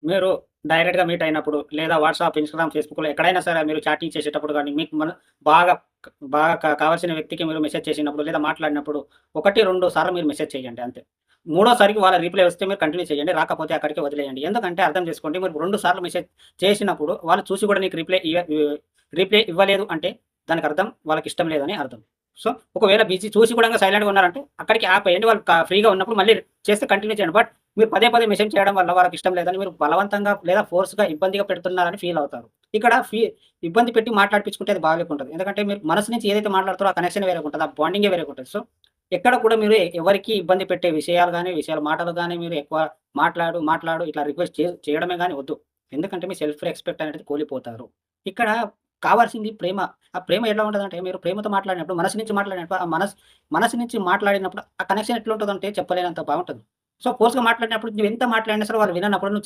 మీరు డైరెక్ట్‌గా మీట్ అయినప్పుడు, లేదా వాట్సాప్, ఇన్‌స్టాగ్రామ్, ఫేస్‌బుక్‌లో ఎక్కడైనా సరే మీరు చాటింగ్ చేసేటప్పుడు గాని, మీకు బాగా బాగా కావాల్సిన వ్యక్తికి మీరు మెసేజ్ చేసినప్పుడు, లేదా మాట్లాడినప్పుడు 1, 2 సార్లు మీరు మెసేజ్ చేయండి అంతే. మూడోసారికి వాళ్ళ రిప్లై వస్తే మీరు కంటిన్యూ చేయండి. రాకపోతే అక్కడికే వదిలేయండి. ఎందుకంటే అర్థం చేసుకోండి, మీరు 2 సార్లు మెసేజ్ చేసినప్పుడు వాళ్ళు చూసి కూడా నీకు రిప్లై ఇవ్వలేదు అంటే దానికి అర్థం వాళ్ళకిష్టం లేదని అర్థం. సో, ఒకవేళ బిజీ చూసి కూడా సైలెంట్‌గా ఉన్నారంటే అక్కడికి ఆపేయండి. వాళ్ళు ఫ్రీగా ఉన్నప్పుడు మళ్ళీ చేస్తే కంటిన్యూ చేయండి. బట్ మీరు పదే పదే మెసేజ్ చేయడం వల్ల వాళ్ళకిష్టం లేదని మీరు బలవంతంగా లేదా ఫోర్స్‌గా ఇబ్బందిగా పెడుతున్నారని ఫీల్ అవుతారు. ఇక్కడ ఇబ్బంది పెట్టి మాట్లాడిపించుకుంటే అది బాలేకుంటది. ఎందుకంటే మీరు మనసు నుంచి ఏదైతే మాట్లాడుతారో ఆ కనెక్షన్ వేరేగుంటది. ఆ బాండింగే వేరేగుంటది. సో, ఎక్కడ కూడా మీరు ఎవరికీ ఇబ్బంది పెట్టే విషయాలు గాని, మాటలు గాని మీరు ఎక్కువ మాట్లాడు ఇట్లా రిక్వెస్ట్ చేయడమే గాని వద్దు. ఎందుకంటే మీ సెల్ఫ్ రెస్పెక్ట్ అనేది కోల్పోతారు. ఇక్కడ కావాల్సింది ప్రేమ. ఆ ప్రేమ ఎలా ఉంటదంటే మీరు ప్రేమతో మాట్లాడినప్పుడు మనసు నుంచి మాట్లాడినప్పుడు ఆ మనసు నుంచి మాట్లాడినప్పుడు ఆ కనెక్షన్ ఎట్లుంటదంటే చెప్పలేనంత బావుంటది. సో, ఫోర్స్‌గా మాట్లాడినప్పుడు నువ్వెంత మాట్లాడినా సరే వాళ్ళు విననప్పుడు నువ్వు